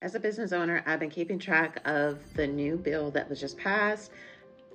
As a business owner, I've been keeping track of the new bill that was just passed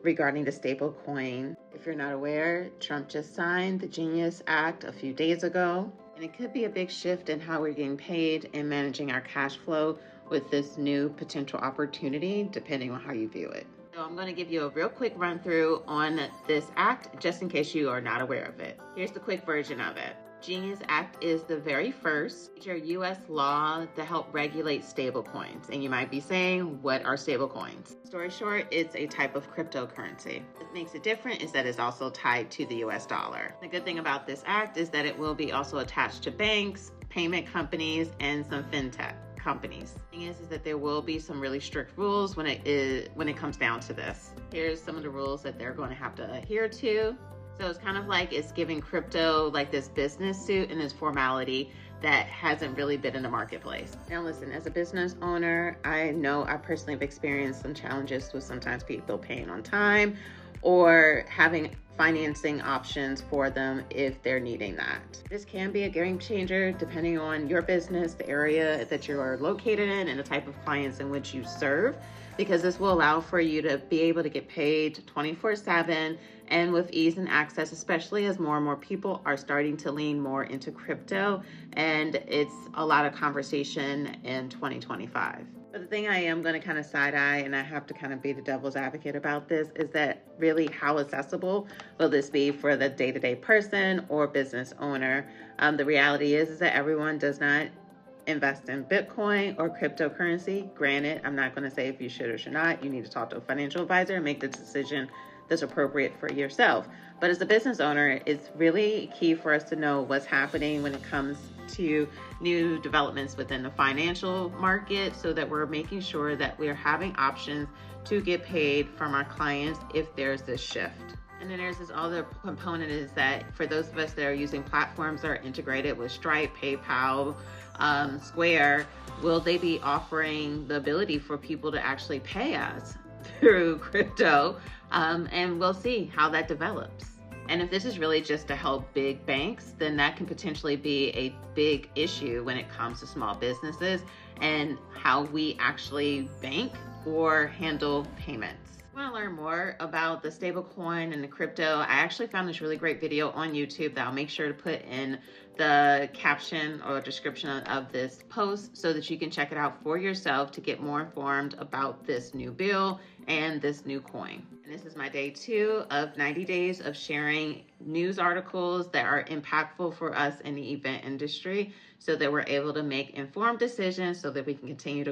regarding the stablecoin. If you're not aware, Trump just signed the Genius Act a few days ago, and it could be a big shift in how we're getting paid and managing our cash flow with this new potential opportunity, depending on how you view it. So I'm going to give you a real quick run through on this act, just in case you are not aware of it. Here's the quick version of it. Genius Act is the very first major U.S. law to help regulate stablecoins. And you might be saying, what are stablecoins? Story short, it's a type of cryptocurrency. What makes it different is that it's also tied to the U.S. dollar. The good thing about this act is that it will be also attached to banks, payment companies, and some fintech companies. The thing is that there will be some really strict rules when it comes down to this. Here's some of the rules that they're going to have to adhere to. So it's kind of like it's giving crypto like this business suit and this formality that hasn't really been in the marketplace. Now listen, as a business owner, I know I personally have experienced some challenges with sometimes people paying on time or having financing options for them if they're needing that. This can be a game changer depending on your business, the area that you are located in, and the type of clients in which you serve, because this will allow for you to be able to get paid 24/7 and with ease and access, especially as more and more people are starting to lean more into crypto, and it's a lot of conversation in 2025. But the thing I am going to kind of side eye, and I have to kind of be the devil's advocate about this, is that really how accessible will this be for the day-to-day person or business owner? The reality is that everyone does not invest in Bitcoin or cryptocurrency. Granted, I'm not going to say if you should or should not. You need to talk to a financial advisor and make the decision that's appropriate for yourself. But as a business owner, it's really key for us to know what's happening when it comes to new developments within the financial market, so that we're making sure that we're having options to get paid from our clients if there's this shift. And then there's this other component, is that for those of us that are using platforms that are integrated with Stripe, PayPal, Square, will they be offering the ability for people to actually pay us through crypto? And we'll see how that develops. And if this is really just to help big banks, then that can potentially be a big issue when it comes to small businesses and how we actually bank or handle payments. If you want to learn more about the stablecoin and the crypto, I actually found this really great video on YouTube that I'll make sure to put in the caption or description of this post so that you can check it out for yourself to get more informed about this new bill and this new coin. And this is my day 2 of 90 days of sharing news articles that are impactful for us in the event industry, so that we're able to make informed decisions so that we can continue to grow.